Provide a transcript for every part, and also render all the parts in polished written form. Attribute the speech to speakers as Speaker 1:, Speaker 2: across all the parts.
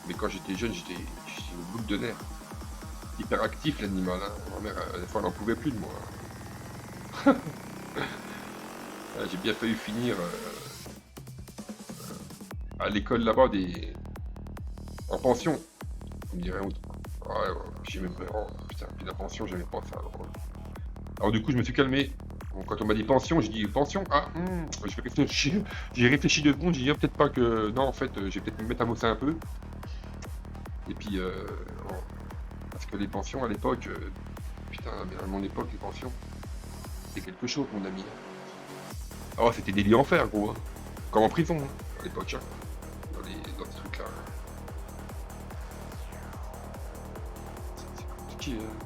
Speaker 1: Mais quand j'étais jeune, j'étais une boule de nerfs. Hyper actif l'animal, hein. Ma mère, des fois, elle n'en pouvait plus de moi. J'ai bien failli finir à l'école là-bas en pension, on me dirait autre. Ouais, ouais, j'ai mes parents, putain, puis la pension, j'aimais pas ça. Alors du coup, je me suis calmé. Bon, quand on m'a dit pension, j'ai dit pension. Ah, je vais réfléchir. J'ai réfléchi 2 secondes. J'ai dit peut-être pas que. Non, en fait, je vais peut-être me mettre à bosser un peu. Et puis, parce que les pensions à l'époque, putain, mais à mon époque, les pensions, c'était quelque chose, mon ami. Oh, c'était des lits en fer, gros. Hein. Comme en prison, hein, à l'époque, hein, dans ces trucs-là. C'est compliqué. Hein.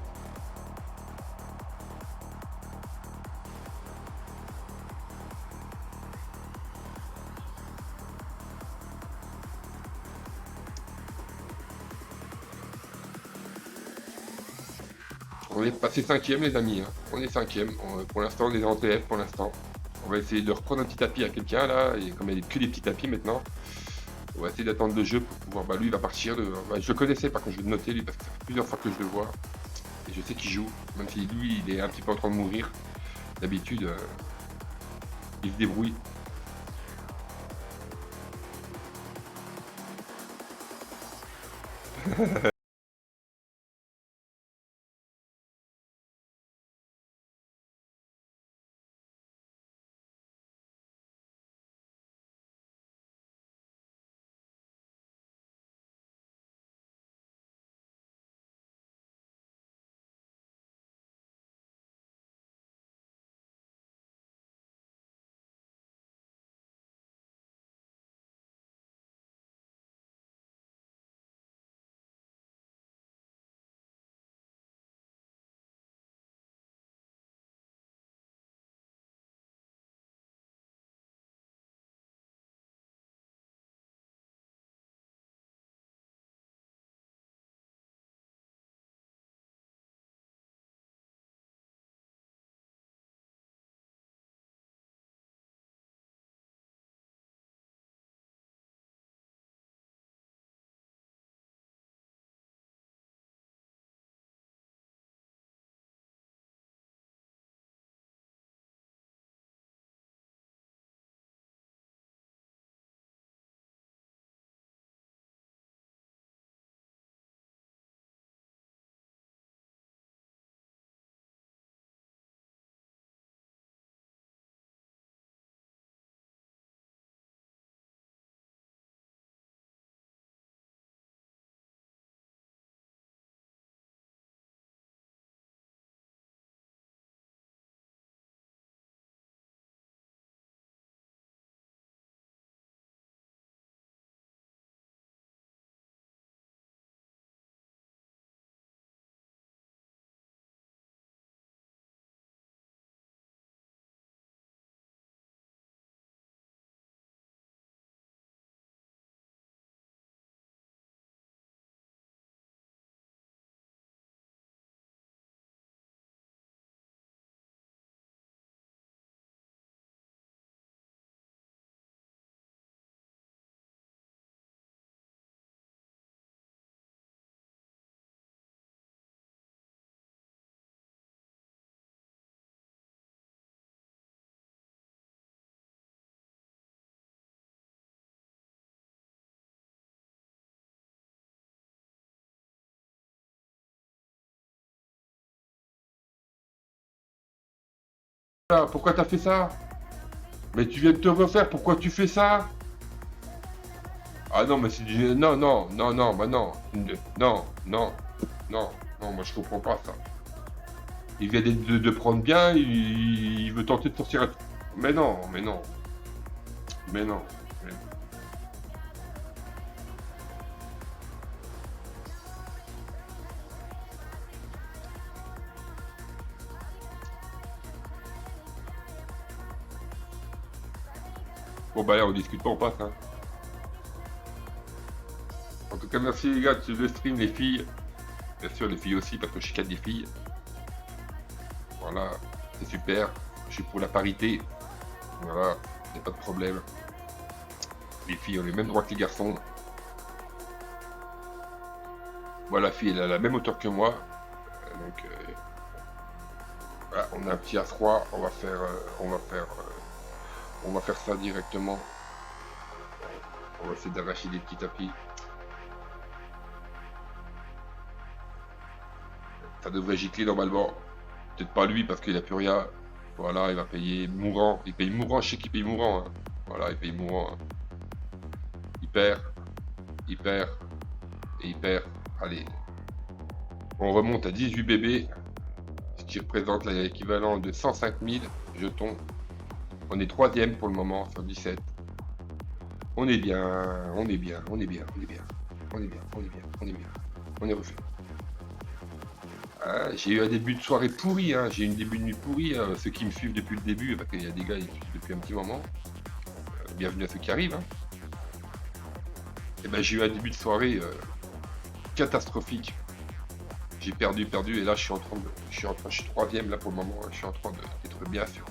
Speaker 1: On est passé cinquième, les amis. Hein. On est cinquième. Pour l'instant, on est en TF pour l'instant. On va essayer de reprendre un petit tapis à quelqu'un là. Et comme il n'y a que des petits tapis maintenant, on va essayer d'attendre le jeu pour pouvoir. Bah, lui, il va partir. Bah, je le connaissais, par contre, je vais le noter lui parce que ça fait plusieurs fois que je le vois. Et je sais qu'il joue. Même si lui, il est un petit peu en train de mourir. D'habitude, il se débrouille. Ah, pourquoi t'as fait ça? Mais tu viens de te refaire, pourquoi tu fais ça? Ah non, mais c'est du. Non, non, non, non, bah non. Non, non, non, non, moi je comprends pas ça. Il vient de prendre bien, il veut tenter de sortir. Mais non, mais non, mais non. Mais- Bon bah là, on discute pas, on passe. Hein. En tout cas, merci les gars de suivre le stream, les filles. Bien sûr, les filles aussi, parce que je suis 4 des filles. Voilà, c'est super. Je suis pour la parité. Voilà, y a pas de problème. Les filles ont les mêmes droits que les garçons. Moi, la fille, elle a la même hauteur que moi. Donc, voilà, on a un petit A3. On va faire ça directement. On va essayer d'arracher des petits tapis. Ça devrait gicler normalement. Peut-être pas lui parce qu'il a plus rien. Voilà, il va payer mourant. Il paye mourant, je sais qu'il paye mourant, hein. Voilà, il paye mourant, hein. Il perd, il perd, et il perd. Allez, on remonte à 18 bébés, ce qui représente l'équivalent de 105 000 jetons. On est troisième pour le moment sur 17. On est bien, on est bien, on est bien, on est bien. On est bien, on est bien, on est bien. On est refait. Ah, j'ai eu un début de soirée pourri, hein. J'ai eu une début de nuit pourri, hein. Ceux qui me suivent depuis le début, parce qu'il y a des gars qui me suivent depuis un petit moment. Bienvenue à ceux qui arrivent, hein. Et ben j'ai eu un début de soirée catastrophique. J'ai perdu, et là je suis en train de, je suis troisième là pour le moment. Je suis en train d'être bien sur.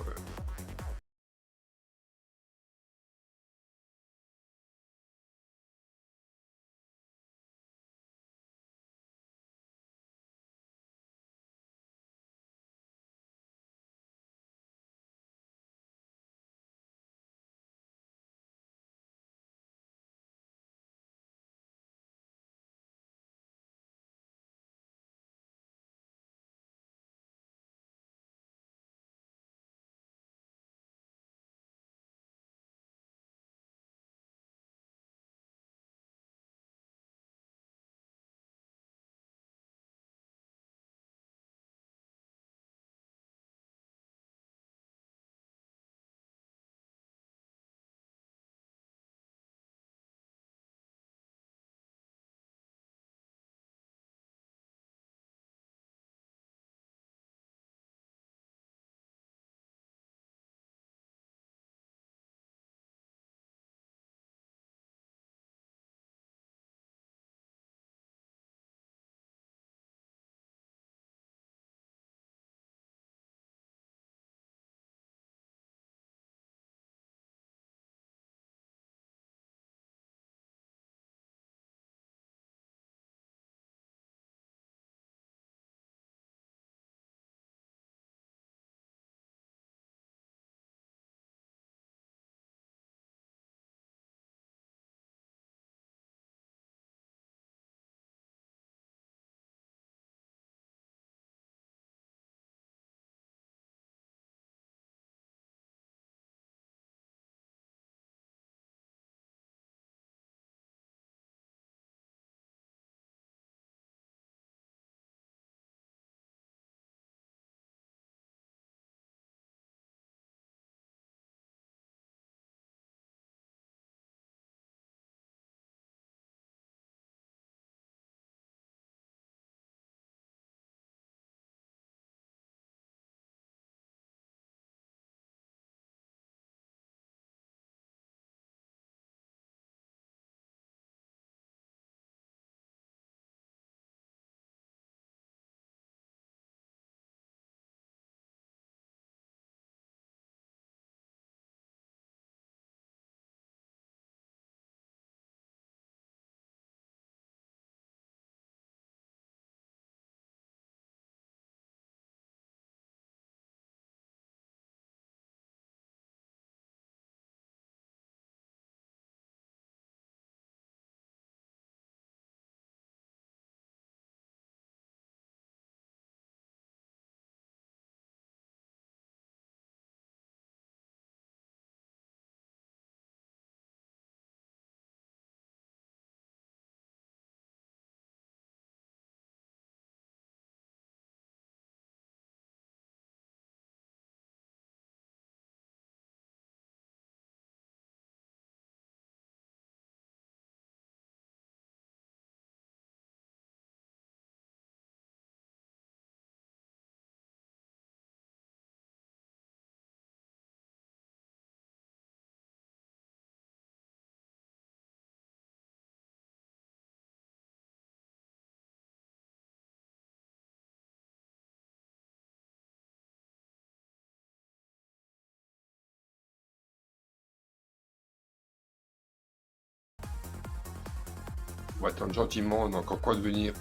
Speaker 1: On va attendre gentiment. On a encore quoi de venir.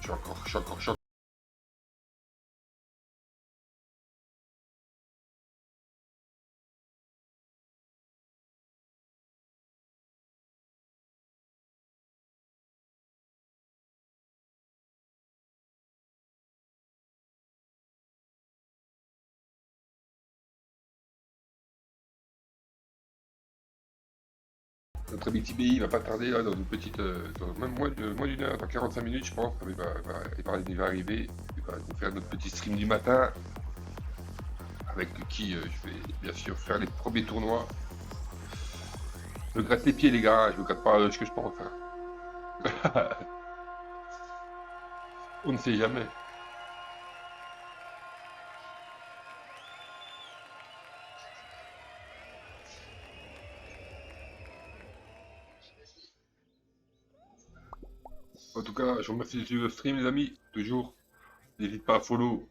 Speaker 1: je suis encore. Notre ami TBI il va pas tarder là dans une petite, même moins d'une heure, dans 45 minutes je pense, il va arriver, il va nous faire notre petit stream du matin, avec qui je vais bien sûr faire les premiers tournois. Je me gratte les pieds les gars, je me gratte pas ce que je pense. Hein. On ne sait jamais. En tout cas, je vous remercie de suivre le stream les amis, toujours. N'hésite pas à follow,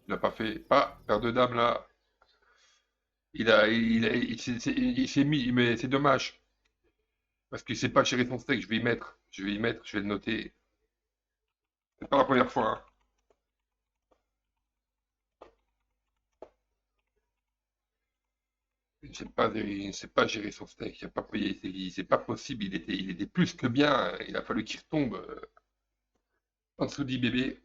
Speaker 1: il n'a pas fait. Ah, paire de dames là. Il s'est mis, mais c'est dommage. Parce qu'il sait pas gérer son steak, je vais y mettre. Je vais y mettre, je vais le noter. C'est pas la première fois. Hein. Il ne sait pas gérer son steak, il n'a pas payé, c'est pas possible, il était plus que bien, il a fallu qu'il retombe en dessous du bébé.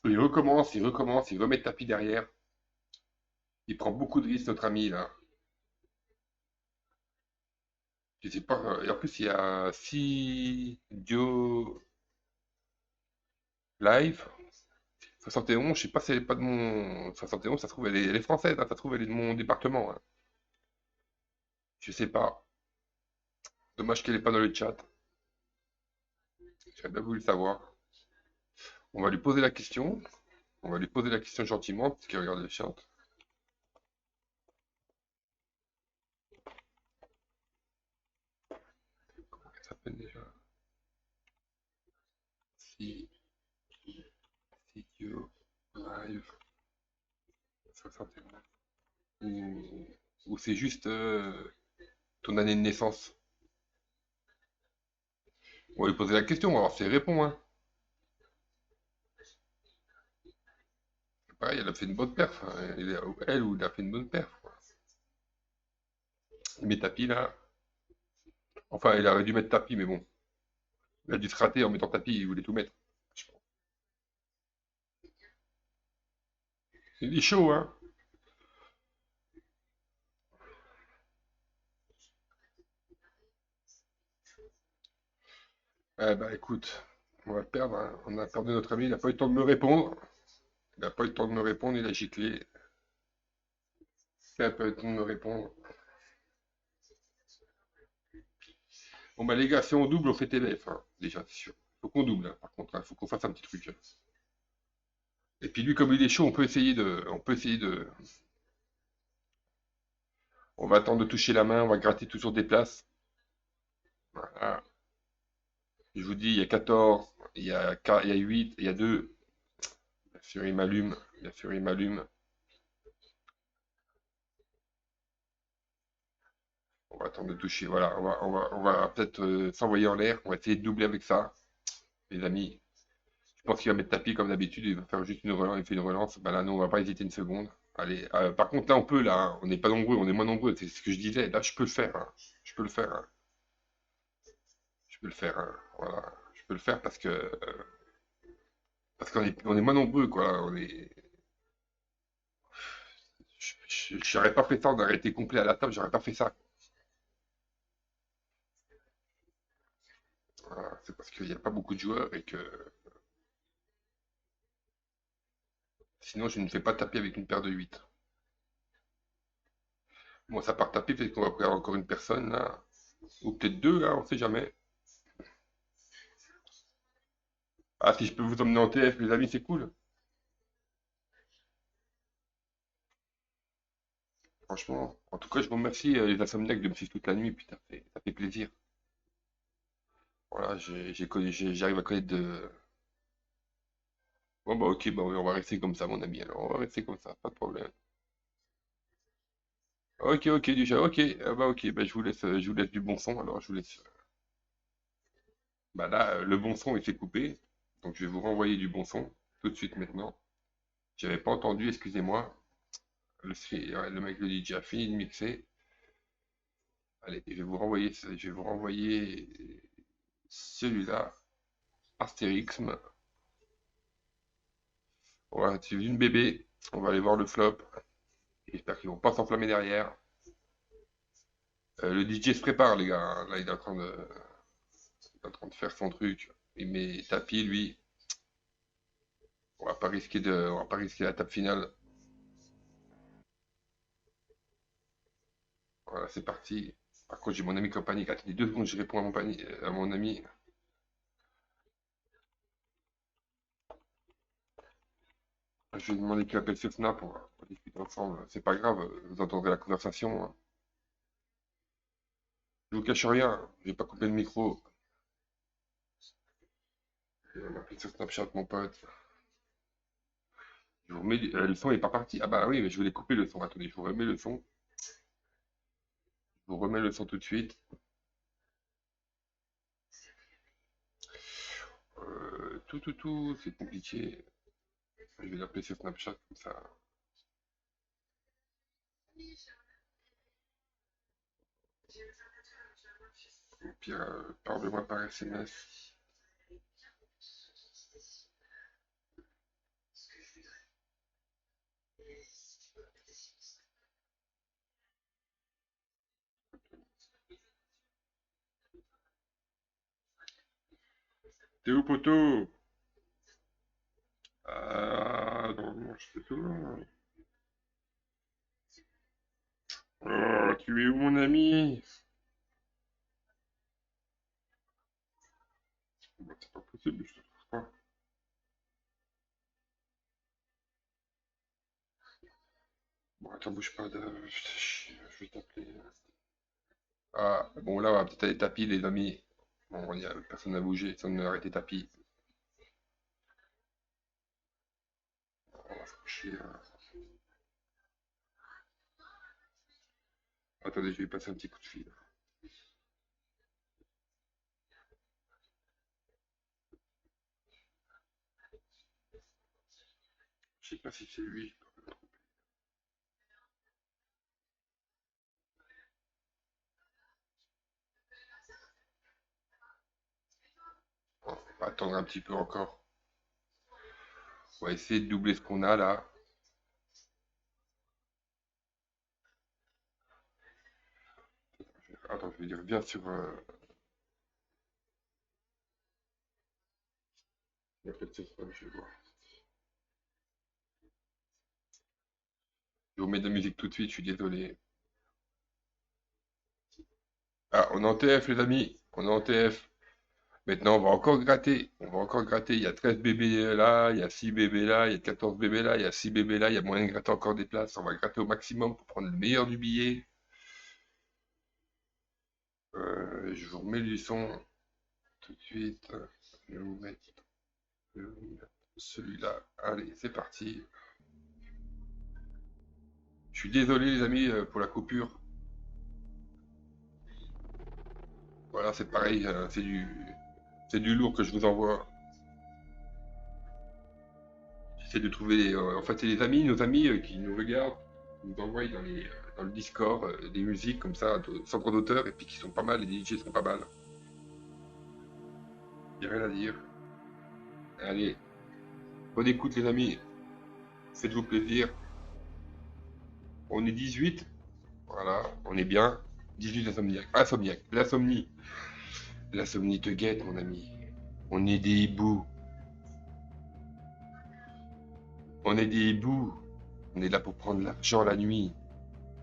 Speaker 1: Il recommence, il remet le tapis derrière. Il prend beaucoup de risques, notre ami, là. Je sais pas, et en plus, il y a 6 Dio Live, 71, je sais pas si elle est pas de mon. 71, ça se trouve, elle est française, hein, ça se trouve, elle est de mon département. Hein. Je sais pas. Dommage qu'elle est pas dans le chat. J'aurais bien voulu le savoir. On va lui poser la question. On va lui poser la question gentiment, parce qu'il regarde le chat. Comment elle s'appelle déjà? Si, Dio Live 61. Ou c'est juste ton année de naissance. On va lui poser la question, on va voir si elle répond. Hein. Pareil, elle a fait une bonne perf. Hein. Elle ou il a fait une bonne perf. Quoi. Il met tapis là. Enfin, il aurait dû mettre tapis, mais bon. Il a dû se rater en mettant tapis, il voulait tout mettre. Il est chaud, hein. Eh ben écoute, on va perdre. Hein. On a perdu notre ami, il n'a pas eu le temps de me répondre. Il n'a pas eu le temps de me répondre, il a giclé. Il n'a pas eu le temps de me répondre. Bon bah les gars, si on double, on fait TBF, hein, déjà, c'est sûr. Faut qu'on double, hein, par contre, il faut qu'on fasse un petit truc. Hein. Et puis lui, comme il est chaud, on va attendre de toucher la main, on va gratter toujours des places. Voilà. Je vous dis, il y a 14, il y a 8, il y a 2. Bien sûr, il m'allume, bien sûr, il m'allume. On va attendre de toucher, voilà, on va peut-être s'envoyer en l'air, on va essayer de doubler avec ça, les amis. Je pense qu'il va mettre tapis comme d'habitude, il va faire juste une relance, il fait une relance. Bah là, non, on va pas hésiter une seconde. Allez, par contre, là, on peut, là, hein. On n'est pas nombreux, on est moins nombreux, c'est ce que je disais. Là, je peux le faire, hein. Je peux le faire, hein. Je peux le faire, hein. Voilà. Je peux le faire parce qu'on est moins nombreux, quoi. J'aurais pas fait ça, on aurait été complet à la table, j'aurais pas fait ça. Voilà, c'est parce qu'il n'y a pas beaucoup de joueurs et que sinon, je ne fais pas taper avec une paire de 8. Bon, ça part taper, peut-être qu'on va prendre encore une personne, là. Ou peut-être deux, là, on sait jamais. Ah, si je peux vous emmener en TF, les amis, c'est cool. Franchement. En tout cas, je vous remercie, les insomniaques, de me suivre toute la nuit. Puis ça fait plaisir. Voilà, j'arrive à connaître de. Bon, bah, ok, bah, oui, on va rester comme ça, mon ami. Alors, on va rester comme ça, pas de problème. Ok, ok, déjà, ok. Ah, bah, ok, bah, je vous laisse du bon son. Alors, je vous laisse. Bah, là, le bon son, il s'est coupé. Donc je vais vous renvoyer du bon son tout de suite maintenant. J'avais pas entendu, excusez-moi. Le mec le DJ a fini de mixer. Allez, je vais vous renvoyer celui-là, Astérixme. Voilà, c'est une bébé. On va aller voir le flop. J'espère qu'ils vont pas s'enflammer derrière. Le DJ se prépare, les gars, hein. Là, il est en train de faire son truc. Il met tapis, lui. On va pas risquer la table finale. Voilà, c'est parti. Par contre, j'ai mon ami qui est en panique. Attendez 2 secondes, je réponds à mon ami. Je vais demander qu'il appelle sur Snap, on va discuter ensemble. C'est pas grave, vous entendrez la conversation, hein. Je vous cache rien, j'ai pas coupé le micro. Il va m'appeler sur Snapchat, mon pote. Je vous remets, le son est pas parti. Ah bah oui, mais je voulais couper le son. Attendez, je vous remets le son. Je vous remets le son tout de suite. Tout, c'est compliqué. Je vais l'appeler sur Snapchat comme ça. Au pire, parle-moi par SMS. T'es où, poteau? Ah, non, je fais tout. Oh, tu es où, mon ami? Bah, c'est pas possible, je te trouve pas. Bon, attends, bouge pas. Je vais t'appeler. Ah, bon, là, on va peut-être aller tapis, les amis. Bon, personne n'a bougé, personne n'a arrêté tapis. On va se coucher. Attendez, je vais passer un petit coup de fil. Je sais pas si c'est lui. On va attendre un petit peu encore. On va essayer de doubler ce qu'on a là. Attends, je vais dire, viens sur. Il y a peut-être ce soir, je vais voir. Je vous mets de la musique tout de suite, je suis désolé. Ah, on est en TF, les amis. On est en TF. Maintenant, on va encore gratter. On va encore gratter. Il y a 13 bébés là, il y a 6 bébés là, il y a 14 bébés là, il y a 6 bébés là. Il y a moyen de gratter encore des places. On va gratter au maximum pour prendre le meilleur du billet. Je vous remets du son tout de suite. Je vais vous mettre celui-là. Allez, c'est parti. Je suis désolé, les amis, pour la coupure. Voilà, c'est pareil. C'est du lourd que je vous envoie. J'essaie de trouver. En fait, c'est nos amis qui nous regardent, qui nous envoient dans le Discord des musiques comme ça, sans droit d'auteur, et puis qui sont pas mal, les DJ sont pas mal. J'ai rien à dire. Allez, bonne écoute, les amis. Faites-vous plaisir. On est 18. Voilà, on est bien. 18 l'insomniaque. Insomniaque. L'insomnie. L'insomnie te guette, mon ami. On est des hiboux. On est des hiboux. On est là pour prendre l'argent la nuit.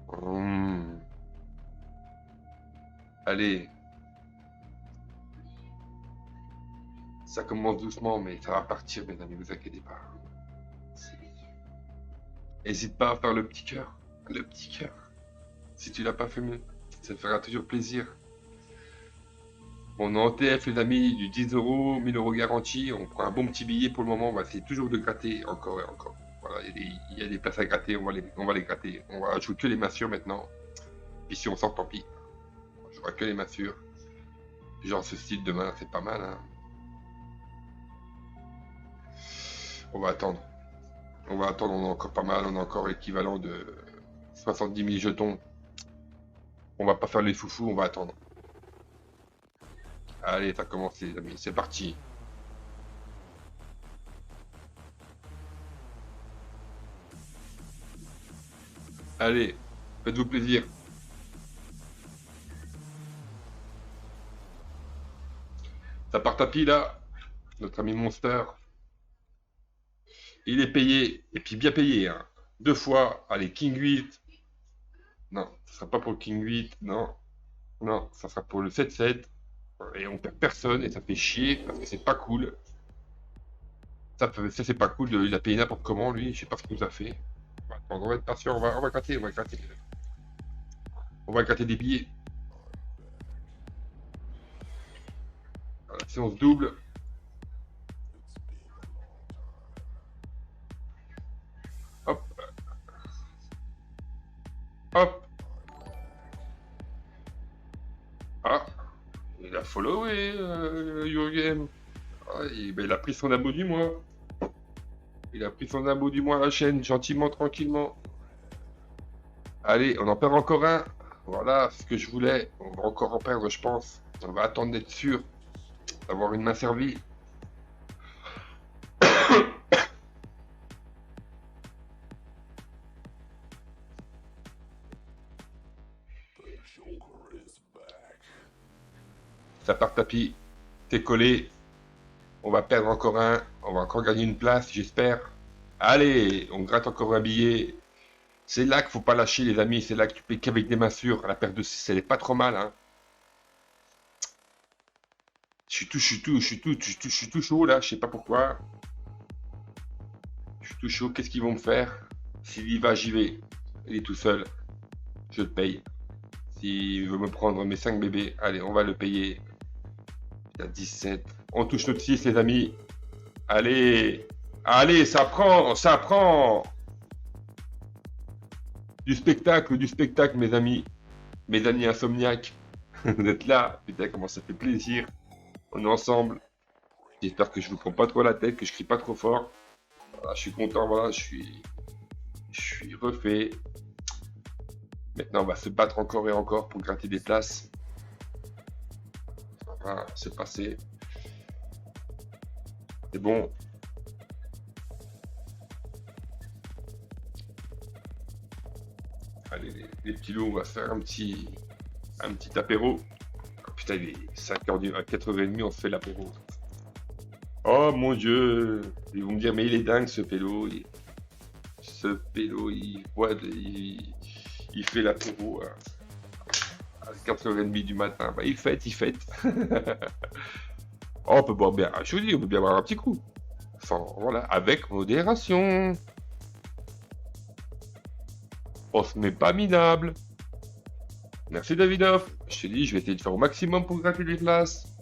Speaker 1: Hum. Allez, ça commence doucement, mais ça va partir, mes amis, vous inquiétez pas. N'hésite pas à faire le petit cœur. Le petit cœur. Si tu l'as pas fait, ça te fera toujours plaisir. On est en TF, les amis, du 10 euros, 1000 euros garanti. On prend un bon petit billet pour le moment. On va essayer toujours de gratter encore et encore. Voilà, il y a des places à gratter. On va les gratter. On va jouer que les massures maintenant. Puis si on sort, tant pis. On jouera que les massures. Genre ce style demain, c'est pas mal, hein. On va attendre. On va attendre, on a encore pas mal, on a encore l'équivalent de 70 000 jetons. On va pas faire les foufous, on va attendre. Allez, ça a commencé les amis, c'est parti. Allez, faites-vous plaisir. Ça part tapis là, notre ami Monster. Il est payé, et puis bien payé, hein. 2 fois, allez, King 8. Non, ça sera pas pour le King 8, non. Non, ça sera pour le 7-7. Et on perd personne, et ça fait chier, parce que c'est pas cool. Ça c'est pas cool, il a payé n'importe comment, lui, je sais pas ce qu'il nous a fait. On va être patient, on va gratter, on va gratter. On va gratter des billets. Voilà, si on se double. Hop. Hop. Ah. Il a followé, Jürgen. Ah, il a pris son abo du mois. Il a pris son abo du mois à la chaîne, gentiment, tranquillement. Allez, on en perd encore un. Voilà ce que je voulais. On va encore en perdre, je pense. On va attendre d'être sûr d'avoir une main servie. Ça part tapis. T'es collé. On va perdre encore un. On va encore gagner une place, j'espère. Allez, on gratte encore un billet. C'est là qu'il faut pas lâcher, les amis. C'est là que tu payes qu'avec des mains sûres. La perte de 6, elle est pas trop mal, hein. Je suis tout chaud là, je sais pas pourquoi. Je suis tout chaud, qu'est-ce qu'ils vont me faire? S'il y va, j'y vais. Il est tout seul. Je le paye. S'il veut me prendre mes 5 bébés, allez, on va le payer. Il y a 17. On touche notre 6, les amis. Allez. Allez, ça prend, ça prend. Du spectacle, mes amis. Mes amis insomniaques. Vous êtes là. Putain, comment ça fait plaisir. On est ensemble. J'espère que je vous prends pas trop la tête, que je crie pas trop fort. Voilà, je suis content, voilà, je suis refait. Maintenant, on va se battre encore et encore pour gratter des places. Voilà, c'est passé. C'est bon. Allez, les petits loups, on va faire un petit apéro. Oh, putain, il est 5h, à 4h30, on se fait l'apéro. Oh mon dieu! Ils vont me dire, mais il est dingue ce pélo. Ce pélo, il fait l'apéro à 4h30 du matin. Bah, il fête. Oh, on peut boire bien. Je vous dis, on peut bien boire un petit coup. Enfin, voilà, avec modération. On se met pas minable. Merci Davidov. Je te dis, je vais essayer de faire au maximum pour gratter des places.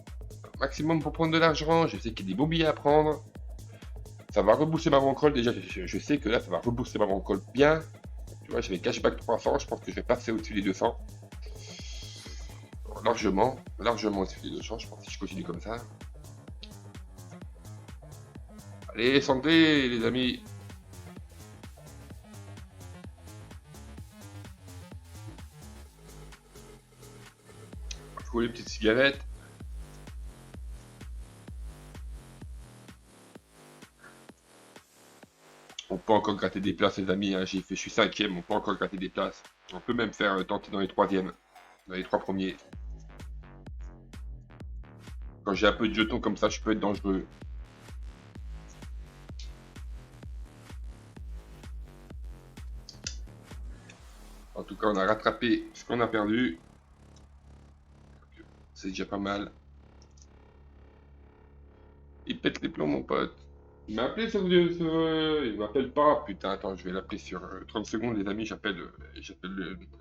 Speaker 1: Au maximum pour prendre de l'argent. Je sais qu'il y a des beaux billets à prendre. Ça va rebooster ma bankroll. Déjà, je sais que là, ça va rebooster ma bankroll bien. Tu vois, j'avais cashback 300. Je pense que je vais passer au-dessus des 200. Largement au-dessus des 200. Je pense que je continue comme ça. Allez, santé, les amis. Je voulais une petite cigarette. On peut encore gratter des places, les amis. Hein. Je suis 5e, on peut encore gratter des places. On peut même faire tenter dans les 3e, dans les 3 premiers. Quand j'ai un peu de jetons comme ça, je peux être dangereux. En tout cas, on a rattrapé ce qu'on a perdu. C'est déjà pas mal. Il pète les plombs, mon pote. Il m'a appelé il m'appelle pas. Putain, attends, je vais l'appeler sur 30 secondes, les amis. J'appelle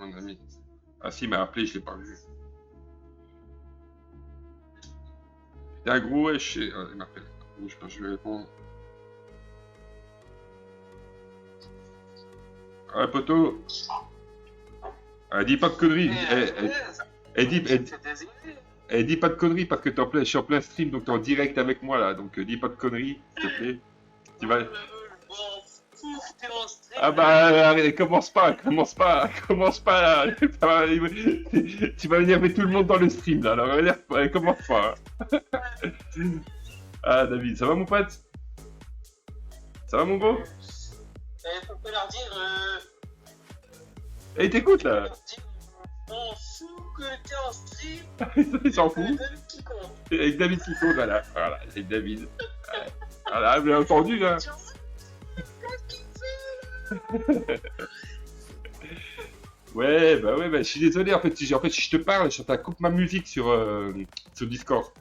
Speaker 1: mon ami. Ah si, il m'a appelé, je l'ai pas vu. Il y a un gros wesh. Il m'appelle. Je pense que je vais répondre. Ah, poteau. Dis pas de conneries. Dis pas de conneries parce que je suis en plein stream, donc t'es en direct avec moi là. Donc dis pas de conneries, s'il te plaît. Tu vas...
Speaker 2: Je m'en fous que t'es en stream.
Speaker 1: Ah bah, allez, commence pas, commence pas, commence pas là. Tu vas énerver tout le monde dans le stream là, alors allez, commence pas. Ah David, ça va mon pote? Ça va mon beau?
Speaker 2: Faut pas leur dire.
Speaker 1: Eh, t'écoutes là.
Speaker 2: Leur dire, je m'en fous que t'es en stream.
Speaker 1: Il s'en fout.
Speaker 2: David qui compte.
Speaker 1: Avec David qui compte, voilà. Voilà, avec David. Voilà, vous l'avez entendu là. Ouais, bah, je suis désolé, en fait, si je te parle, ça coupe ma musique sur Discord.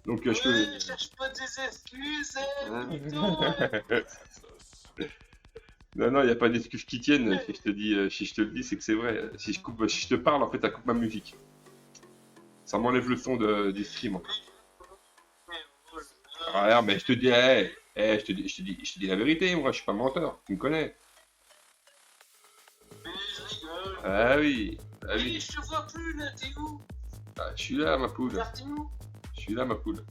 Speaker 1: Donc, je peux...
Speaker 2: Ouais, cherche pas des excuses, putain.
Speaker 1: Non, il n'y a pas d'excuses qui tiennent. Si je te dis, si je te le dis, c'est que c'est vrai. Si je te parle, en fait, ça coupe ma musique. Ça m'enlève le son du stream, en fait. Ah, mais je te dis, je te dis la vérité, moi, je suis pas menteur. Tu me connais.
Speaker 2: Mais je rigole.
Speaker 1: Ah oui, ah oui.
Speaker 2: Hey, je te vois plus là, t'es où?
Speaker 1: Ah, je suis là, ma poule.
Speaker 2: T'es où?
Speaker 1: Je suis là, ma poule.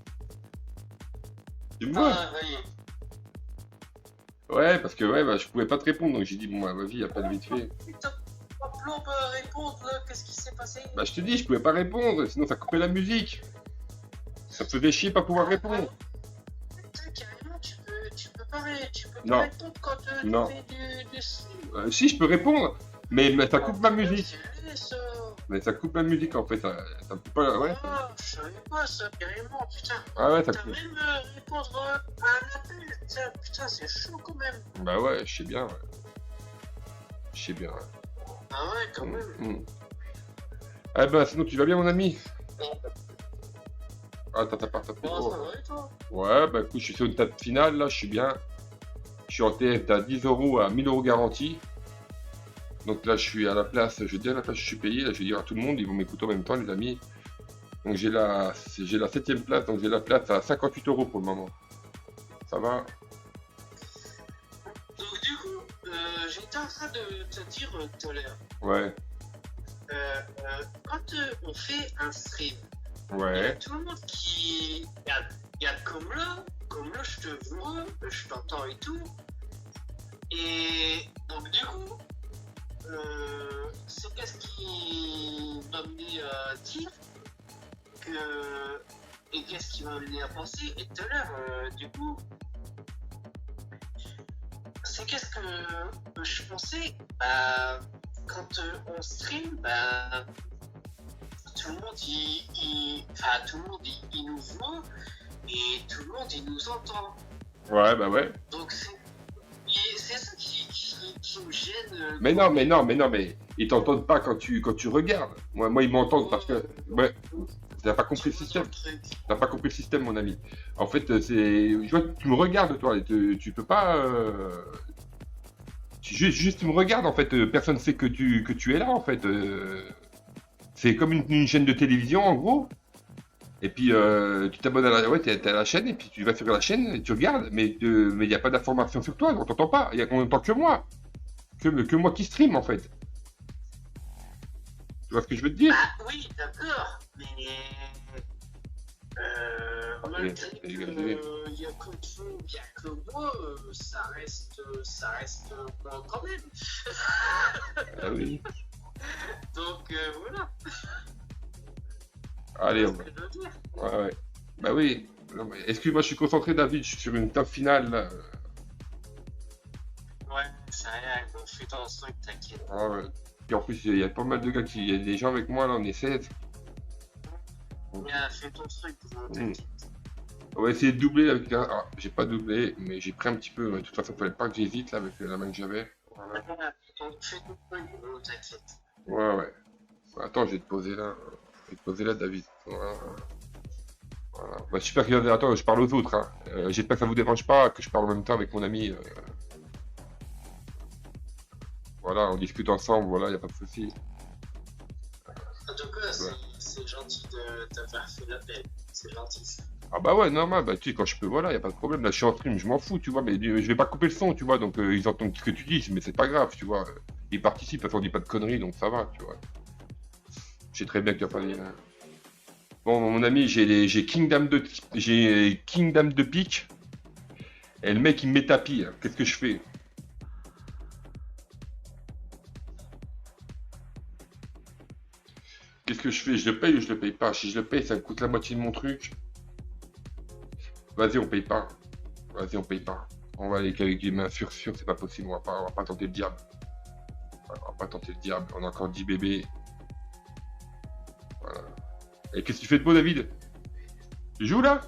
Speaker 1: Tu me vois?
Speaker 2: Ah, ça y est.
Speaker 1: Ouais, parce que ouais, bah, je pouvais pas te répondre, donc j'ai dit, bon, bah, vas-y, y a pas de vite fait.
Speaker 2: Putain, on peut répondre là, qu'est-ce qui s'est passé?
Speaker 1: Bah, je te dis, je pouvais pas répondre, sinon ça coupait la musique. Ça me faisait chier pas pouvoir répondre.
Speaker 2: Putain, carrément, tu peux pas
Speaker 1: Non.
Speaker 2: répondre quand tu
Speaker 1: Non.
Speaker 2: fais du stream.
Speaker 1: Si, je peux répondre, mais ça coupe ma musique.
Speaker 2: C'est laid, ça.
Speaker 1: Mais ça coupe ma musique en fait, ça coupe pas, ouais.
Speaker 2: Ah, je savais pas ça, carrément, putain.
Speaker 1: Ah ouais, ça
Speaker 2: T'as
Speaker 1: coupe.
Speaker 2: même répondre à un appel, tiens, putain, c'est chaud quand même.
Speaker 1: Bah ouais, je sais bien, ouais. Je sais bien, ouais.
Speaker 2: Ah ouais, quand même.
Speaker 1: Ah bah, sinon tu vas bien, mon ami?
Speaker 2: Bon,
Speaker 1: Ah, t'as pas tapé.
Speaker 2: ça va et toi?
Speaker 1: Ouais, bah écoute, je suis sur une table finale, là, je suis bien. Je suis en TF à 10 € à 1000 € garantie. Donc là, je suis à la place, je dis à la place, je suis payé. Là, je vais dire à tout le monde, ils vont m'écouter en même temps, les amis. Donc j'ai la 7ème place, donc j'ai la place à 58 € pour le moment. Ça va?
Speaker 2: Donc du coup, j'étais en train de te dire tout à l'heure,
Speaker 1: Ouais,
Speaker 2: quand on fait un stream, il y a
Speaker 1: ouais.
Speaker 2: tout le monde qui... Il y a comme là, je te vois, je t'entends et tout. Et donc du coup, c'est qu'est-ce qui m'a amené à dire que... Et qu'est-ce qui m'a amené à penser, et tout à l'heure, du coup, c'est qu'est-ce que je pensais, bah, quand on stream, bah, tout le monde enfin, tout le monde il nous voit et tout le monde il nous entend.
Speaker 1: Ouais, bah ouais.
Speaker 2: Donc c'est ça qui me gêne.
Speaker 1: Mais non, mais ils t'entendent pas quand tu regardes. Moi ils m'entendent parce que... Ouais, t'as pas compris le système. T'as pas compris le système, mon ami. En fait, je vois, tu me regardes, toi, et tu peux pas... Juste tu me regardes, en fait. Personne sait que tu es là, en fait. C'est comme une chaîne de télévision, en gros. Et puis, tu t'abonnes à la... Ouais, t'es à la chaîne, et puis tu vas sur la chaîne, et tu regardes, mais il n'y a pas d'information sur toi, on t'entend pas. On n'entend que moi. Que moi qui stream, en fait. Tu vois ce que je veux te dire?
Speaker 2: Ah oui, d'accord, mais en même temps il y a que vous, il y a que moi, ça reste moi quand même.
Speaker 1: Ah oui.
Speaker 2: Donc voilà.
Speaker 1: Allez, on
Speaker 2: C'est
Speaker 1: va...
Speaker 2: ce que je veux dire.
Speaker 1: Ouais. Bah oui. Non, mais excuse-moi, je suis concentré, David, je suis sur une table finale, là.
Speaker 2: Ouais, c'est rien, on fait ton truc, t'inquiète.
Speaker 1: Ah ouais. Puis en plus, il y a pas mal de gars il y a des gens avec moi, là, on est 7.
Speaker 2: Bien, fais ton truc, t'inquiète.
Speaker 1: On va essayer de doubler avec un... Ah, j'ai pas doublé, mais j'ai pris un petit peu. De toute façon, il fallait pas que j'hésite, là, avec la main que j'avais. Voilà.
Speaker 2: Fais ton truc, t'inquiète.
Speaker 1: Ouais. Attends, je vais te poser là. Je vais te poser là, David. Voilà. Bah, j'espère que... Attends, je parle aux autres, hein. J'espère que ça vous dérange pas, que je parle en même temps avec mon ami. Voilà, on discute ensemble, voilà, y a pas de souci.
Speaker 2: En tout cas, c'est gentil de t'avoir fait l'appel. C'est gentil ça.
Speaker 1: Ah bah ouais, normal, bah tu sais, quand je peux, voilà, y a pas de problème. Là, je suis en stream, je m'en fous, tu vois, mais je vais pas couper le son, tu vois, donc ils entendent ce que tu dis, mais c'est pas grave, tu vois. Ils participent, parce qu'on dit pas de conneries, donc ça va, tu vois. Je sais très bien que tu vas pas dire. Bon, mon ami, j'ai Kingdom de pique. Et le mec, il me met tapis. Hein. Qu'est-ce que je fais? Qu'est-ce que je fais? Je le paye ou je le paye pas? Si je le paye, ça me coûte la moitié de mon truc. Vas-y, on paye pas. Vas-y, on paye pas. On va aller avec les mains sûres, c'est pas possible. On va pas tenter le diable. On va pas tenter le diable. On a encore 10 bébés. Voilà. Et qu'est-ce que tu fais de beau, David? Tu joues là?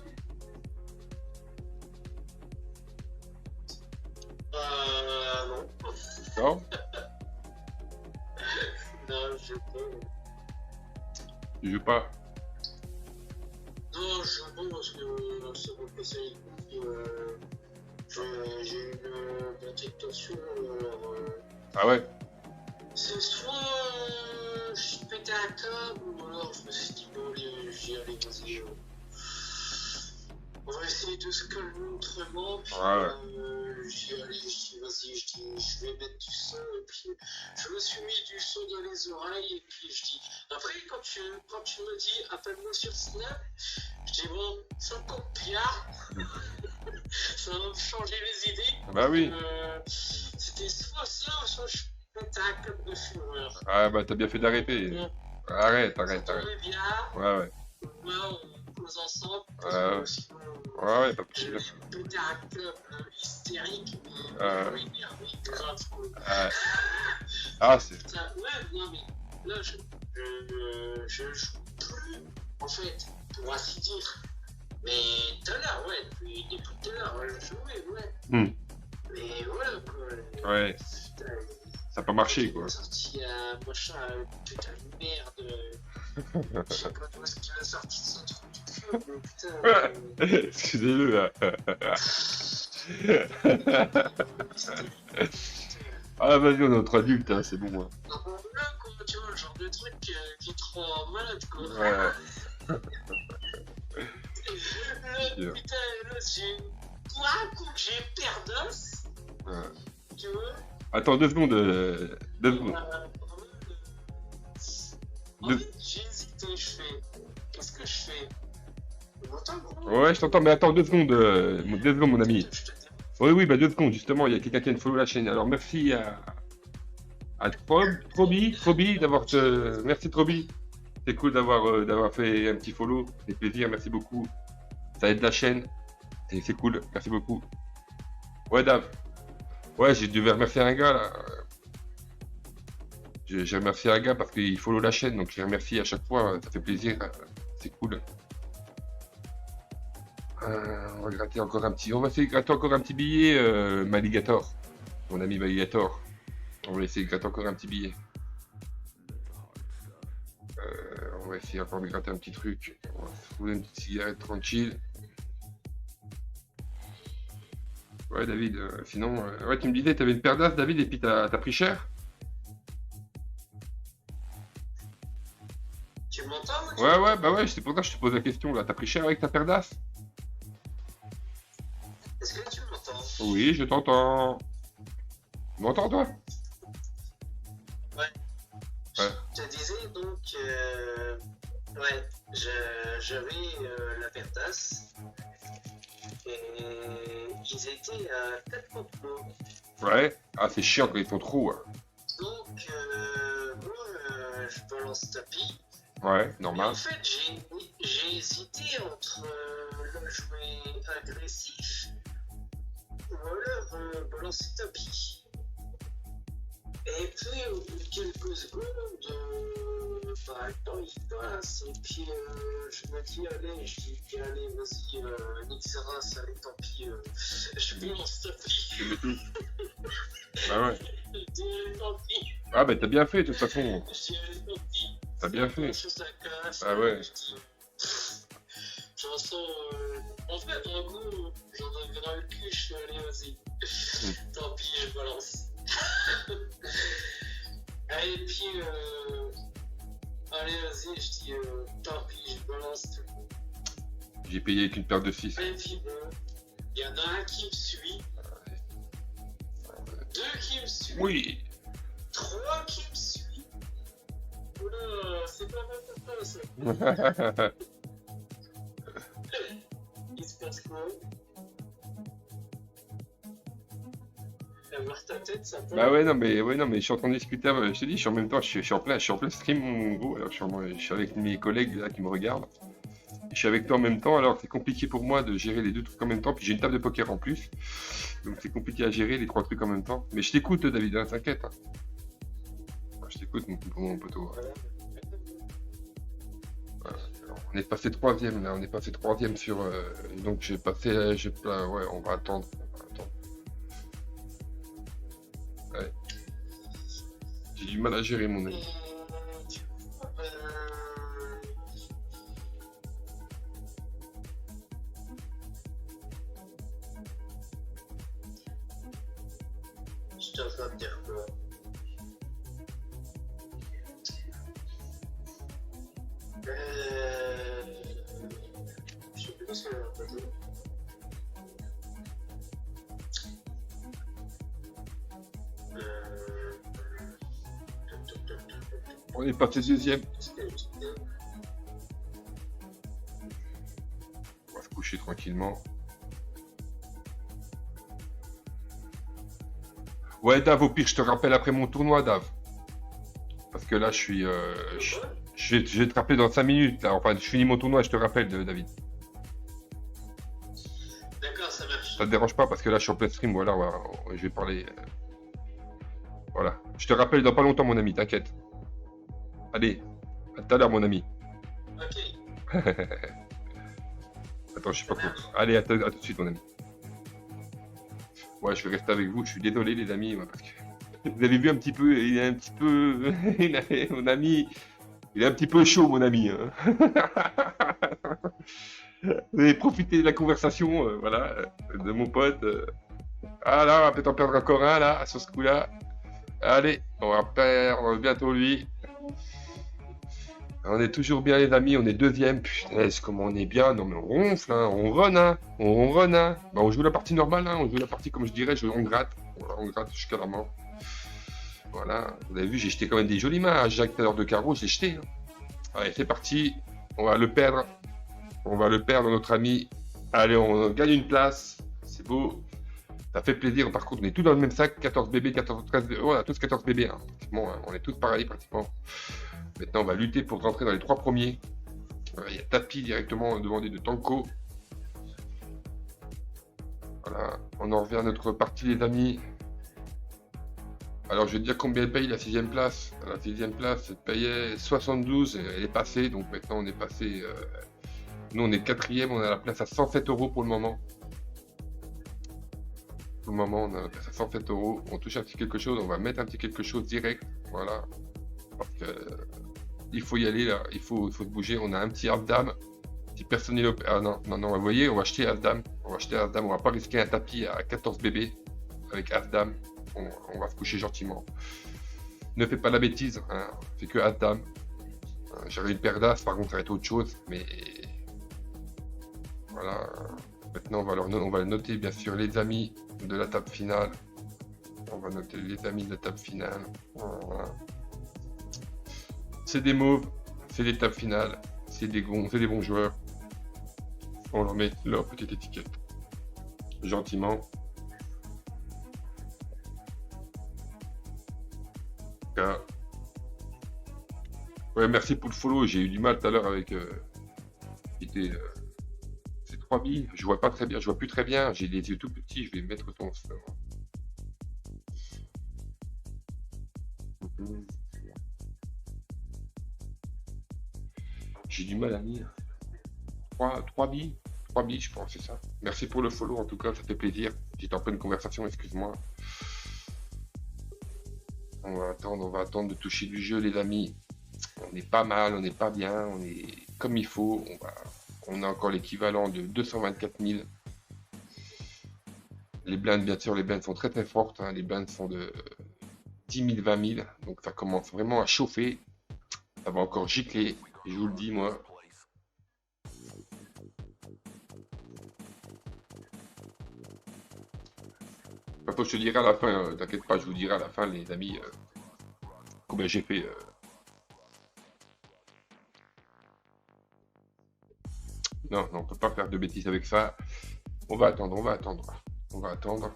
Speaker 2: Non.
Speaker 1: Non?
Speaker 2: Non, je peux.
Speaker 1: Tu joues pas?
Speaker 2: Non, je joue pas parce que c'est mon PC. J'ai une montée de tension. Alors,
Speaker 1: Ah ouais?
Speaker 2: c'est soit je pétais un câble ou alors je me suis dit bon, allez, j'y allais, vas-y. On va essayer de se calmer autrement. Puis j'y allais, je dis vas-y, je vais mettre du son. Et puis je me suis mis du son dans les oreilles. Et puis je dis. Après, quand tu me dis appelle-moi sur Snap, je dis bon, ça compte bien. Ça va me changer les idées.
Speaker 1: Bah oui.
Speaker 2: C'était soit ça, soit je pétais un câble de fureur.
Speaker 1: Ah bah t'as bien fait d'arrêter.
Speaker 2: Bon,
Speaker 1: Arrête.
Speaker 2: ça tombait bien.
Speaker 1: Ouais.
Speaker 2: Ouais, on cause ensemble. Sinon,
Speaker 1: Ouais, pas
Speaker 2: je
Speaker 1: possible.
Speaker 2: vais péter un câble hystérique, mais énervé, grave quoi.
Speaker 1: Ah, c'est...
Speaker 2: Putain, ouais, non mais là je joue plus, en fait, pour ainsi dire. Mais tout à l'heure, ouais, depuis tout à l'heure, je jouais, ouais. Mais voilà quoi.
Speaker 1: Ouais.
Speaker 2: Putain,
Speaker 1: Ça n'a pas marché, quoi.
Speaker 2: Il a sorti un machin, putain de merde. Je sais pas d'où est-ce qu'il a sorti son truc de cul, mais putain.
Speaker 1: Excusez-le, là. Ah, vas-y, on est entre adultes, hein, c'est bon. Hein.
Speaker 2: Donc, là, quoi, tu vois, le genre de truc qui te rend malade, quoi.
Speaker 1: Ouais.
Speaker 2: Là, putain, là, j'ai. Pour un coup que j'ai perdos, tu vois.
Speaker 1: Attends, 2 secondes. 2 secondes.
Speaker 2: En fait, j'ai hésité, je fais. Qu'est-ce que je fais? Tu m'entends, gros?
Speaker 1: Ouais, je t'entends, mais attends 2 secondes. 2 secondes, mon ami.
Speaker 2: Je te dis.
Speaker 1: Oui, bah 2 secondes, justement, il y a quelqu'un qui a une follow la chaîne. Alors, merci à Trobi d'avoir... Merci, Trobi. C'est cool d'avoir fait un petit follow. Ça fait plaisir, merci beaucoup. Ça aide la chaîne. Et c'est cool, merci beaucoup. Ouais, Dave. Ouais, j'ai dû remercier un gars, là. J'ai remercié un gars parce qu'il follow la chaîne, donc je remercie à chaque fois, ça fait plaisir. C'est cool. On va gratter encore un petit... On va essayer de gratter encore un petit billet, Maligator. Mon ami Maligator. On va essayer de gratter encore un petit billet. On va essayer encore de gratter un petit truc. On va se trouver une petite cigarette tranquille. Ouais, David, sinon... ouais, tu me disais, t'avais une paire d'as, David, et puis t'as pris cher?
Speaker 2: Tu m'entends?
Speaker 1: Ouais, bah ouais, c'est pour ça que je te pose la question, là. T'as pris cher avec ta paire d'as?
Speaker 2: Est-ce que tu m'entends?
Speaker 1: Oui, je t'entends. Tu m'entends, toi?
Speaker 2: Ouais.
Speaker 1: Ouais.
Speaker 2: Je te disais donc, ouais, j'avais la paire d'as et ils étaient à 4,99.
Speaker 1: Ouais. Ah, c'est chiant quand ils font trop. Hein.
Speaker 2: Donc, moi, je balance tapis.
Speaker 1: Ouais,
Speaker 2: Et
Speaker 1: normal.
Speaker 2: en fait, j'ai hésité entre le jouer agressif ou alors balancer tapis. Et puis, au bout de quelques secondes, bah, le temps il passe, et puis je me dis, allez, vas-y, nique sa race, allez, tant pis, je balance tapis.
Speaker 1: Tu mets tout. Bah ouais.
Speaker 2: Je dis, tant pis.
Speaker 1: Ah, bah t'as bien fait, de toute façon.
Speaker 2: Je dis, allez, tant pis.
Speaker 1: T'as bien fait.
Speaker 2: Chose à casse,
Speaker 1: Ah ouais.
Speaker 2: je dis, j'en sens, en fait, en gros, j'en avais dans le cul, je suis allé, vas-y. Tant pis, je balance. Et puis, allez, vas-y, je dis, tant pis, je balance tout.
Speaker 1: J'ai payé avec une paire de 6.
Speaker 2: Et puis, bon, il y en a un qui me suit, 2 qui me suivent,
Speaker 1: Oui.
Speaker 2: 3 qui me suivent. Oula, c'est pas mal ça. Il se passe quoi? Avoir ta tête, ça peut.
Speaker 1: Bah ouais, non, mais je suis en train de discuter, je te dis, je suis en même temps, je suis en plein stream, mon gros, alors je suis avec mes collègues là qui me regardent. Je suis avec toi en même temps, alors c'est compliqué pour moi de gérer les deux trucs en même temps, puis j'ai une table de poker en plus, donc c'est compliqué à gérer les trois trucs en même temps. Mais je t'écoute, David, hein, t'inquiète. Hein. Je t'écoute, mon poteau.
Speaker 2: Voilà.
Speaker 1: Alors, on est passé troisième là, on est passé troisième sur. Donc j'ai passé. Ouais, on va attendre. On va attendre. Ouais. J'ai du mal à gérer mon
Speaker 2: Et
Speaker 1: ami.
Speaker 2: du coup, je devrais me dire quoi? Je sais plus ce qu'on a posé.
Speaker 1: On est passé deuxième. On va se coucher tranquillement. Ouais, Dave, au pire, je te rappelle après mon tournoi, Dave. Parce que là, je suis. Je vais te rappeler dans 5 minutes. Là. Enfin, je finis mon tournoi, je te rappelle, David.
Speaker 2: D'accord, ça marche.
Speaker 1: Ça te dérange pas parce que là, je suis en plein stream. Voilà, je vais parler. Voilà. Je te rappelle dans pas longtemps, mon ami, t'inquiète. Allez, à tout à l'heure, mon ami.
Speaker 2: Ok.
Speaker 1: Attends, je sais pas quoi. Allez, à tout de suite, mon ami. Ouais, je vais rester avec vous. Je suis désolé, les amis, parce que vous avez vu un petit peu, il est un petit peu, mon ami, il est un petit peu chaud, mon ami. Hein. Vous avez profité de la conversation, voilà, de mon pote. Ah là, on va peut-être en perdre encore un là, sur ce coup-là. Allez, on va perdre bientôt lui. On est toujours bien les amis, on est deuxième. Putain, comment on est bien. Non mais on ronfle, hein, on run, hein. On run, hein. Bah, on joue la partie normale, hein. On joue la partie comme je dirais, on gratte. Voilà, on gratte jusqu'à la mort. Voilà, vous avez vu, j'ai jeté quand même des jolies mains à Jacques tout à l'heure de carreau, j'ai jeté. Hein. Allez, c'est parti. On va le perdre. On va le perdre, notre ami. Allez, on gagne une place. C'est beau. Ça fait plaisir. Par contre, on est tous dans le même sac. 14 bébés, 14, 13 bébés. Oh, on a tous 14 bébés. Hein. Bon, hein, on est tous pareils pratiquement. Maintenant, on va lutter pour rentrer dans les 3 premiers. Il y a Tapi directement demandé de Tanko. Voilà, on en revient à notre partie, les amis. Alors, je vais te dire combien elle paye la 6ème place. La 6ème place, elle payait 72. Elle est passée. Donc maintenant, on est passé. Nous, on est 4ème. On a la place à 107 € pour le moment. Pour le moment, on a la place à 107 €. On touche un petit quelque chose. On va mettre un petit quelque chose direct. Voilà. Parce que. Il faut y aller là, il faut se bouger. On a un petit Abdam. Si personne n'est. Ah non, vous voyez, on va acheter Abdam. On va pas risquer un tapis à 14 bébés avec Abdam. On va se coucher gentiment. Ne fais pas la bêtise, hein. Fais que Abdam. J'aurais une paire d'As, par contre, ça va être autre chose. Mais voilà. Maintenant, on va noter bien sûr les amis de la table finale. On va noter les amis de la table finale. Voilà. C'est des mauves, c'est des tables finales, c'est des bons joueurs. On leur met leur petite étiquette. Gentiment. Ouais, merci pour le follow. J'ai eu du mal tout à l'heure avec. C'est 3 billes. Je vois pas très bien. Je vois plus très bien. J'ai les yeux tout petits. Je vais mettre ton. J'ai du mal à lire. 3 billes. 3 billes, je pense, c'est ça. Merci pour le follow, en tout cas, ça fait plaisir. J'étais en pleine conversation, excuse-moi. On va attendre de toucher du jeu, les amis. On est pas mal, on n'est pas bien, on est comme il faut. On a encore l'équivalent de 224 000. Les blindes, bien sûr, les blindes sont très très fortes. Hein. Les blindes sont de 10 000, 20 000. Donc ça commence vraiment à chauffer. Ça va encore gicler. Et je vous le dis, moi. Enfin, je te dirai à la fin, t'inquiète pas, je vous dirai à la fin, les amis, combien j'ai fait. Non, on peut pas faire de bêtises avec ça. On va attendre, on va attendre. On va attendre.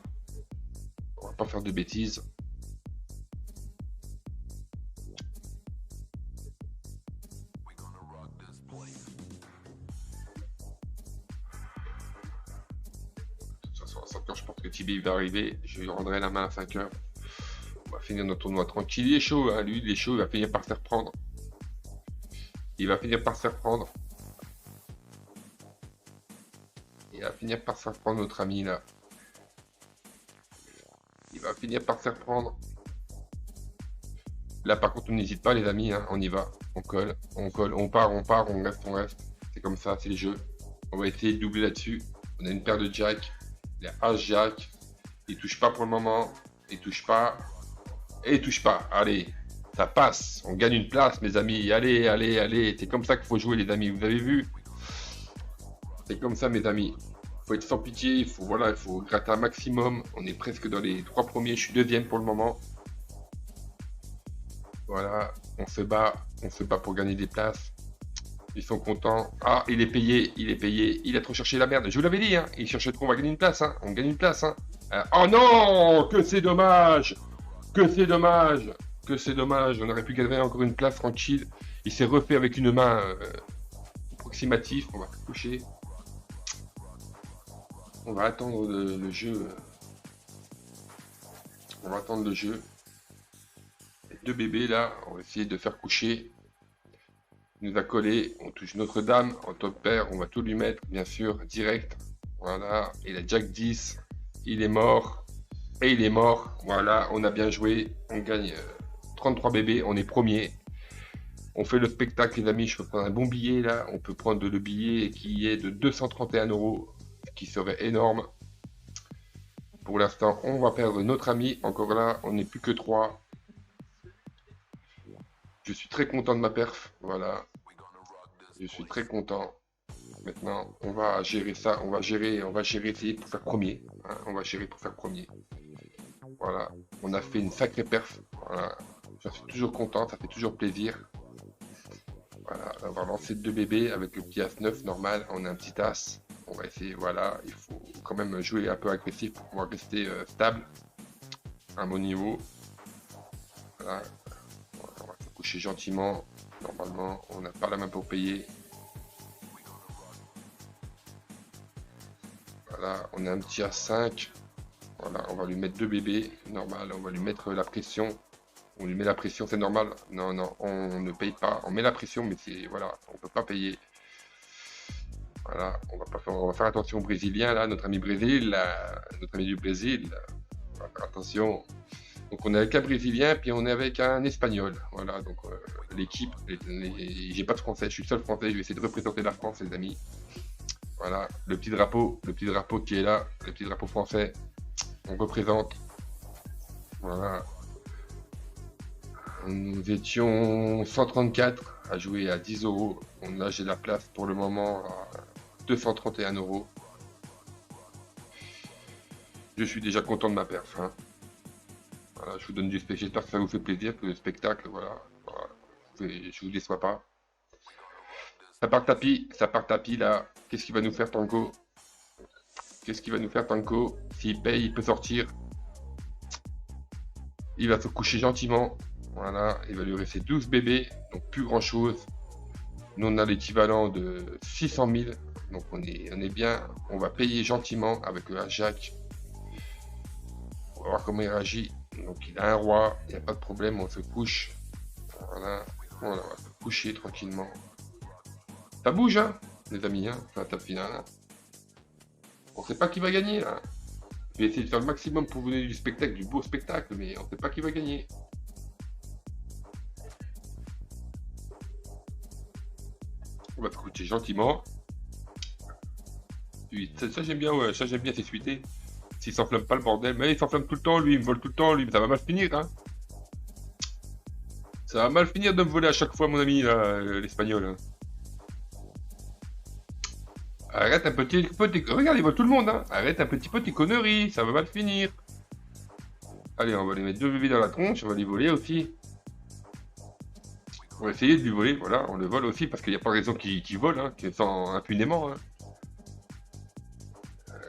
Speaker 1: On va pas faire de bêtises. De toute façon, à 5 heures, je pense que Tibi va arriver. Je lui rendrai la main à 5 heures. On va finir notre tournoi tranquille. Il est chaud, hein, lui, il est chaud. Il va finir par se faire prendre. Il va finir par se faire prendre. Il va finir par se faire prendre, notre ami, là. Il va finir par se faire prendre. Là, par contre, on n'hésite pas, les amis, hein, on y va. On colle, on part, on reste. C'est comme ça, c'est le jeu. On va essayer de doubler là-dessus. On a une paire de jack. Il y a As jack. Il touche pas pour le moment. Il touche pas. Et il touche pas. Allez, ça passe. On gagne une place, mes amis. Allez. C'est comme ça qu'il faut jouer, les amis. Vous avez vu? C'est comme ça, mes amis. Faut être sans pitié. Il faut gratter un maximum. On est presque dans les 3 premiers. Je suis 2e pour le moment. Voilà, on se bat pour gagner des places. Ils sont contents. Ah, il est payé. Il a trop cherché la merde. Je vous l'avais dit, hein. Il cherchait trop. On va gagner une place, hein. On gagne une place, hein. Oh non, que c'est dommage. On aurait pu gagner encore une place tranquille. Il s'est refait avec une main approximative. On va se coucher. On va attendre le jeu. On va attendre le jeu. Les 2 bébés là, on va essayer de faire coucher. Il nous a collé, on touche Notre-Dame en top pair, on va tout lui mettre, bien sûr, direct. Voilà, il a Jack 10, il est mort. Et il est mort. Voilà, on a bien joué. On gagne 33 bébés, on est premier. On fait le spectacle, les amis. Je peux prendre un bon billet là. On peut prendre le billet qui est de 231 €, ce qui serait énorme. Pour l'instant, on va perdre notre ami. Encore là, on n'est plus que 3. Je suis très content de ma perf. Voilà. Je suis très content. Maintenant, on va gérer ça. On va gérer essayer pour faire premier. Hein, on va gérer pour faire premier. Voilà. On a fait une sacrée perf. Voilà. Je suis toujours content. Ça fait toujours plaisir. Voilà. On va lancer 2 bébés avec le petit As-9 normal. On a un petit As. On va essayer. Voilà. Il faut quand même jouer un peu agressif pour pouvoir rester stable. À un bon niveau. Voilà. On va se coucher gentiment. Normalement, on n'a pas la main pour payer. Voilà, on a un petit A5. Voilà, on va lui mettre 2 bébés. Normal, on va lui mettre la pression. On lui met la pression, c'est normal. Non, on ne paye pas. On met la pression, mais c'est voilà, on peut pas payer. Voilà, on va faire attention aux Brésiliens là, notre ami Brésil, notre ami du Brésil. On va faire attention. Donc on est avec un Brésilien, puis on est avec un Espagnol. Voilà, donc l'équipe, j'ai pas de français, je suis le seul français, je vais essayer de représenter la France, les amis. Voilà, le petit drapeau qui est là, le petit drapeau français, on représente. Voilà. Nous étions 134 à jouer à 10 €. Là, j'ai la place pour le moment à 231 €. Je suis déjà content de ma perf. Hein. Voilà, je vous donne du spectacle. J'espère que ça vous fait plaisir, que le spectacle, voilà. Je vous déçois pas. Ça part tapis là. Qu'est-ce qu'il va nous faire Tanko? S'il paye, il peut sortir. Il va se coucher gentiment. Voilà, il va lui rester 12 bébés, donc plus grand chose. Nous on a l'équivalent de 600 000, donc on est bien. On va payer gentiment avec le Jack. On va voir comment il réagit. Donc il a un roi, il n'y a pas de problème, on se couche. Voilà, on va se coucher tranquillement. Ça bouge, hein, les amis, hein, c'est la table finale. Hein. On sait pas qui va gagner, là. Je vais essayer de faire le maximum pour vous donner du spectacle, du beau spectacle, mais on sait pas qui va gagner. On va se coucher gentiment. Ça j'aime bien, ouais, ça j'aime bien, c'est suité. S'il s'enflamme pas le bordel, mais il s'enflamme tout le temps, lui, il me vole tout le temps, lui, mais ça va mal finir, hein. Ça va mal finir de me voler à chaque fois, mon ami, là, l'espagnol. Hein. Arrête un petit peu tes... Regarde, il vole tout le monde, hein. Arrête un petit peu tes conneries, ça va mal finir. Allez, on va lui mettre 2 bébés dans la tronche, on va les voler aussi. On va essayer de lui voler, voilà, on le vole aussi, parce qu'il n'y a pas de raison qu'il vole, hein, qu'il sent impunément. Hein.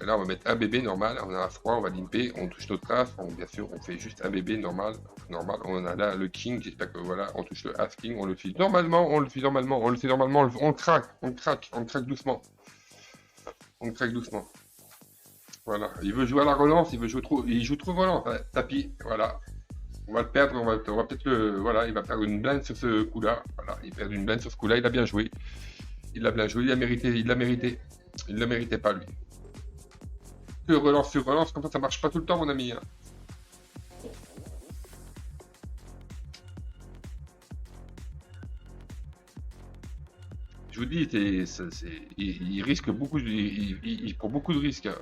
Speaker 1: Là, on va mettre un bébé normal. On a un froid, on va limper. On touche notre as. Bien sûr, on fait juste un bébé normal. Normal. On a là le king. J'espère que voilà, on touche le as king. On le fait normalement. On le fait normalement. On le fait normalement. On craque. On craque. On craque doucement. On craque doucement. Voilà. Il veut jouer à la relance. Il joue trop relance. Hein. Tapis. Voilà. On va le perdre. On va peut-être le. Voilà. Il va perdre une blinde sur ce coup-là. Voilà. Il perd une blinde sur ce coup-là. Il a bien joué. Il a bien joué. Il a mérité. Il l'a mérité. Il ne le méritait pas, lui. Que relance sur relance, comme ça marche pas tout le temps, mon ami. Hein. Je vous dis, il risque beaucoup, il prend beaucoup de risques. Hein.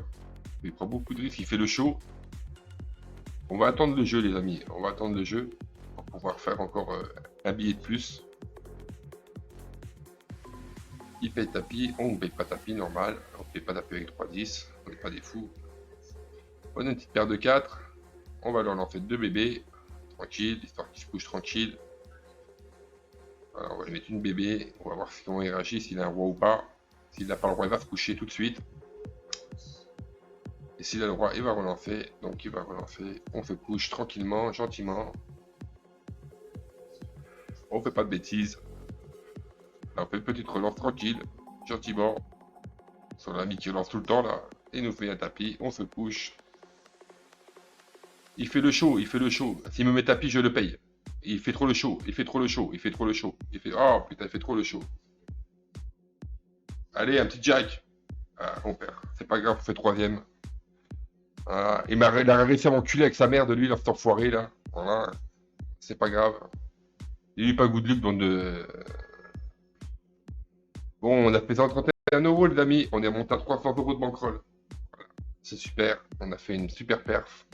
Speaker 1: Il prend beaucoup de risques, il fait le show. On va attendre le jeu, les amis. On va attendre le jeu pour pouvoir faire encore un billet de plus. Il paye tapis, on ne paye pas tapis normal. On ne paye pas tapis avec 3-10. On n'est pas des fous. On a une petite paire de 4. On va leur lancer 2 bébés. Tranquille, histoire qu'ils se couchent tranquille. Voilà, on va lui mettre une bébé. On va voir comment il réagit, s'il a un roi ou pas. S'il n'a pas le roi, il va se coucher tout de suite. Et s'il a le roi, il va relancer. Donc il va relancer. On se couche tranquillement, gentiment. On fait pas de bêtises. Là, on fait une petite relance tranquille, gentiment. Son ami qui relance tout le temps là. Il nous fait un tapis. On se couche. Il fait le show, il fait le show. S'il me met tapis, je le paye. Il fait trop le show, il fait trop le show, il fait trop le show. Il fait. Oh putain, il fait trop le show. Allez, un petit jack. Ah, on perd. C'est pas grave, on fait troisième. Voilà. Il a réussi à m'enculer avec sa mère de lui, là, cet enfoiré là. Voilà. C'est pas grave. Il n'est pas good luck, bande de. Bon, on a fait 131 euros, les amis. On est monté à 300 euros de bankroll. Voilà. C'est super. On a fait une super perf.